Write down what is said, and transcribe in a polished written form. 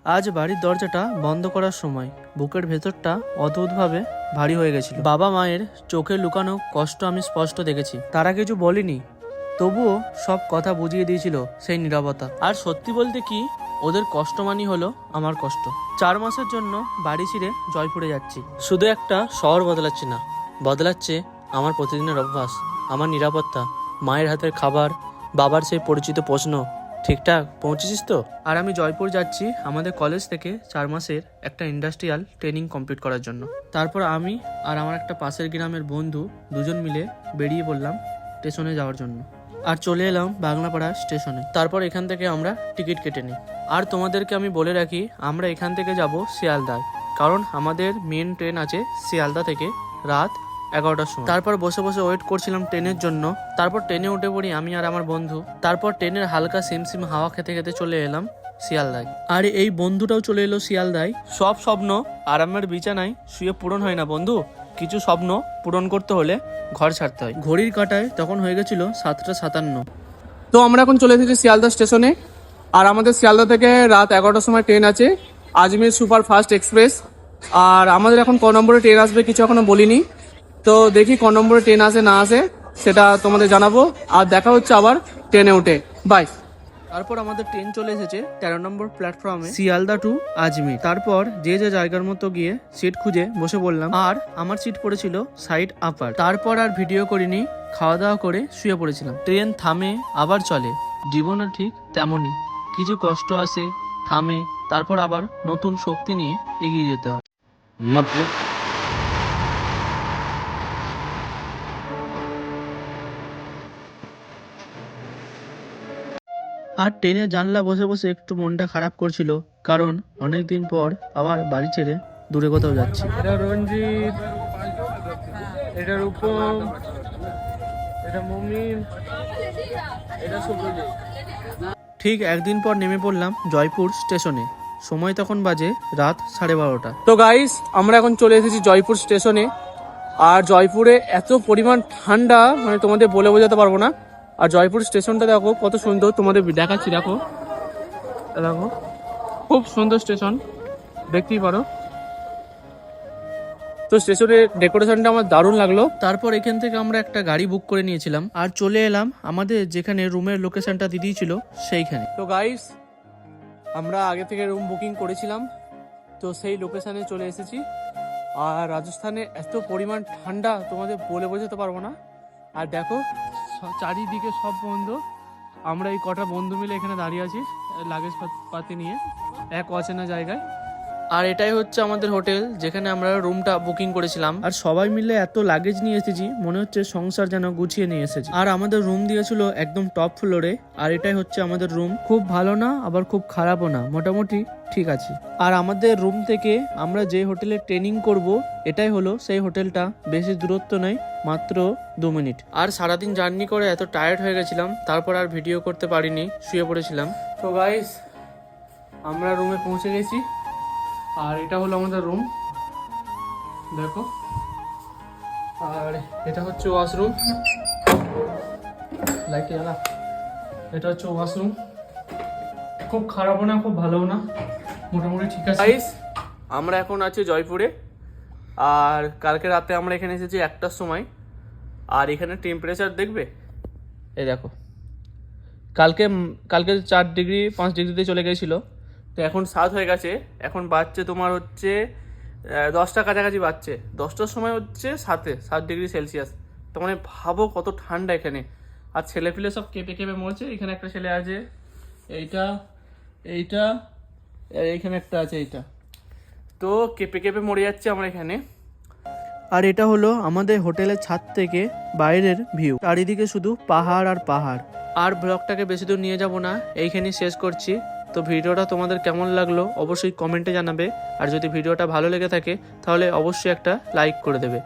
আজ বাড়ির দরজাটা বন্ধ করার সময় বুকের ভেতরটা অদ্ভুতভাবে ভারী হয়ে গেছিল। বাবা মায়ের চোখে লুকানো কষ্ট আমি স্পষ্ট দেখেছি। তারা কিছু বলেনি, তবুও সব কথা বুঝিয়ে দিয়েছিল সেই নীরবতা। আর সত্যি বলতে কি, ওদের কষ্ট মানি হলো আমার কষ্ট। 4 মাসের জন্য বাড়ি ছেড়ে জয়পুরে যাচ্ছি। শুধু একটা শহর বদলাচ্ছে না, বদলাচ্ছে আমার প্রতিদিনের অভ্যাস, আমার নিরাপত্তা, মায়ের হাতের খাবার, বাবার সেই পরিচিত প্রশ্ন, ঠিকঠাক পৌঁছেছিস তো? আর আমি জয়পুর যাচ্ছি আমাদের কলেজ থেকে 4 মাসের একটা ইন্ডাস্ট্রিয়াল ট্রেনিং কমপ্লিট করার জন্য। তারপর আমি আর আমার একটা পাশের গ্রামের বন্ধু দুজন মিলে বেরিয়ে পড়লাম স্টেশনে যাওয়ার জন্য। আর চলে এলাম বাংলাপাড়া স্টেশনে। তারপর এখান থেকে আমরা টিকিট কেটে নিই। আর তোমাদেরকে আমি বলে রাখি, আমরা এখান থেকে যাব শিয়ালদায়, কারণ আমাদের মেন ট্রেন আছে শিয়ালদা থেকে রাত 11টার সময়। তারপর বসে বসে ওয়েট করছিলাম ট্রেনের জন্য। তারপর ট্রেনে উঠে পড়ি আমি আর আমার বন্ধু। তারপর ট্রেনের হালকা সিমসিম হাওয়া খেতে খেতে চলে এলাম শিয়ালদায়। আর এই বন্ধুটাও চলে এলো শিয়ালদায়। সব স্বপ্ন আরামের বিছানায় শুয়ে পূরণ হয় না বন্ধু, কিছু স্বপ্ন পূরণ করতে হলে ঘর ছাড়তে হয়। ঘড়ির কাঁটায় তখন হয়ে গেছিল 7টা 57। তো আমরা এখন চলে এসেছি শিয়ালদা স্টেশনে। আর আমাদের শিয়ালদা থেকে রাত 11টার সময় ট্রেন আছে, আজমির সুপার ফাস্ট এক্সপ্রেস। আর আমাদের এখন ক নম্বরে ট্রেন আসবে কিছু এখনো বলিনি, তো দেখি ক নম্বরে ট্রেন আসে না আসে সেটা তোমাদের জানাবো। আর দেখা হচ্ছে আবার ট্রেনে উঠে, বাই। তারপর আমাদের ট্রেন চলে এসেছে 13 নম্বর প্ল্যাটফর্মে, শিয়ালদা টু আজমির। তারপর যে যে জায়গার মতো গিয়ে সিট খুঁজে বসে পড়লাম। আর আমার সিট পড়েছিল সাইড আপার। তারপর আর ভিডিও করিনি, খাওয়া দাওয়া করে শুয়ে পড়েছিলাম। ট্রেন থামে আবার চলে, জীবনও ঠিক তেমনই, কিছু কষ্ট আসে, থামে, তারপর আবার নতুন শক্তি নিয়ে এগিয়ে যেতে হয়। আর ট্রেনে জানলা বসে বসে একটু মনটা খারাপ করছিল, কারণ অনেকদিন পর আবার বাড়ি ছেড়ে দূরে কোথাও যাচ্ছি। এটা রঞ্জিত, এটা রূপম, এটা মুমিন, এটা সুপ্রদীপ। ঠিক একদিন পর নেমে পড়লাম জয়পুর স্টেশনে। সময় তখন বাজে রাত 12:30। তো গাইস, আমরা এখন চলে এসেছি জয়পুর স্টেশনে। আর জয়পুরে এত পরিমাণ ঠান্ডা, মানে তোমাদের বলে বোঝাতে পারবো না। আর জয়পুর স্টেশনটা দেখো কত সুন্দর, তোমাদের দেখাচ্ছি। দেখো দেখো, খুব সুন্দর স্টেশন, দেখতেই পারো। তো স্টেশনের ডেকোরেশনটা আমার দারুণ লাগলো। তারপর এখান থেকে আমরা একটা গাড়ি বুক করে নিয়েছিলাম আর চলে এলাম আমাদের যেখানে রুমের লোকেশনটা দিয়ে দিয়েছিল সেইখানে। তো গাইস, আমরা আগে থেকে রুম বুকিং করেছিলাম, তো সেই লোকেশনে চলে এসেছি। আর রাজস্থানে এত পরিমাণ ঠান্ডা তোমাদের বলে বোঝাতে পারবো না। আর দেখো চারিদিকে সব বন্ধ, আমরা এই কটা বন্ধু মিলে এখানে দাঁড়িয়ে আছি লাগেজ পাতি নিয়ে এক অচেনা জায়গায়। আর এটাই হচ্ছে আমাদের হোটেল যেখানে আমরা রুমটা বুকিং করেছিলাম। আর সবাই মিলে এত লাগেজ নিয়ে এসেছি, মনে হচ্ছে সংসার যেন গুছিয়ে নিয়ে এসেছি। আর আমাদের রুম দিয়েছিল একদম টপ ফ্লোরে। আর এটাই হচ্ছে আমাদের রুম, খুব ভালো না আবার খুব খারাপও না, মোটামুটি ঠিক আছে। আর আমাদের রুম থেকে আমরা যে হোটেলে ট্রেনিং করব এটাই হলো সেই হোটেলটা, বেশি দূরত্ব নয়, মাত্র 2 মিনিট। আর সারাদিন জার্নি করে এত টায়ার্ড হয়ে গেছিলাম, তারপর আর ভিডিও করতে পারিনি, শুয়ে পড়েছিলাম। তো গাইস, আমরা রুমে পৌঁছে গেছি। আর এটা হলো আমাদের রুম, দেখো। আর এটা হচ্ছে ওয়াশরুম, লাইটটা জ্বালা। এটা হচ্ছে ওয়াশরুম, খুব খারাপও না খুব ভালোও না, মোটামুটি ঠিক আছে। গাইস, আমরা এখন আছি জয়পুরে। আর কালকে রাতে আমরা এখানে এসেছি 1টার সময়। আর এখানে টেম্পারেচার দেখবে, এই দেখো, কালকে 4 ডিগ্রি 5 ডিগ্রিতে চলে গেছিলো, তো এখন 7 হয়ে গেছে। এখন বাজছে তোমার হচ্ছে 10টার কাছাকাছি বাজছে। 10টার সময় হচ্ছে 7 ডিগ্রি সেলসিয়াস। তো মানে ভাবো কত ঠান্ডা এখানে। আর ছেলেপিলে সব কেঁপে কেঁপে মরছে। এখানে একটা ছেলে আছে, এইটা, এইখানে একটা আছে, এইটা। তো কেঁপে কেঁপে মরে যাচ্ছে আমরা এখানে। আর এটা হলো আমাদের হোটেলের ছাদ থেকে বাইরের ভিউ, চারিদিকে শুধু পাহাড় আর পাহাড়। আর ব্লগটাকে বেশি দূর নিয়ে যাব না, এইখানেই শেষ করছি। তো ভিডিওটা তোমাদের কেমন লাগলো অবশ্যই কমেন্টে জানাবে। আর যদি ভিডিওটা ভালো লেগে থাকে তাহলে অবশ্যই একটা লাইক করে দেবে।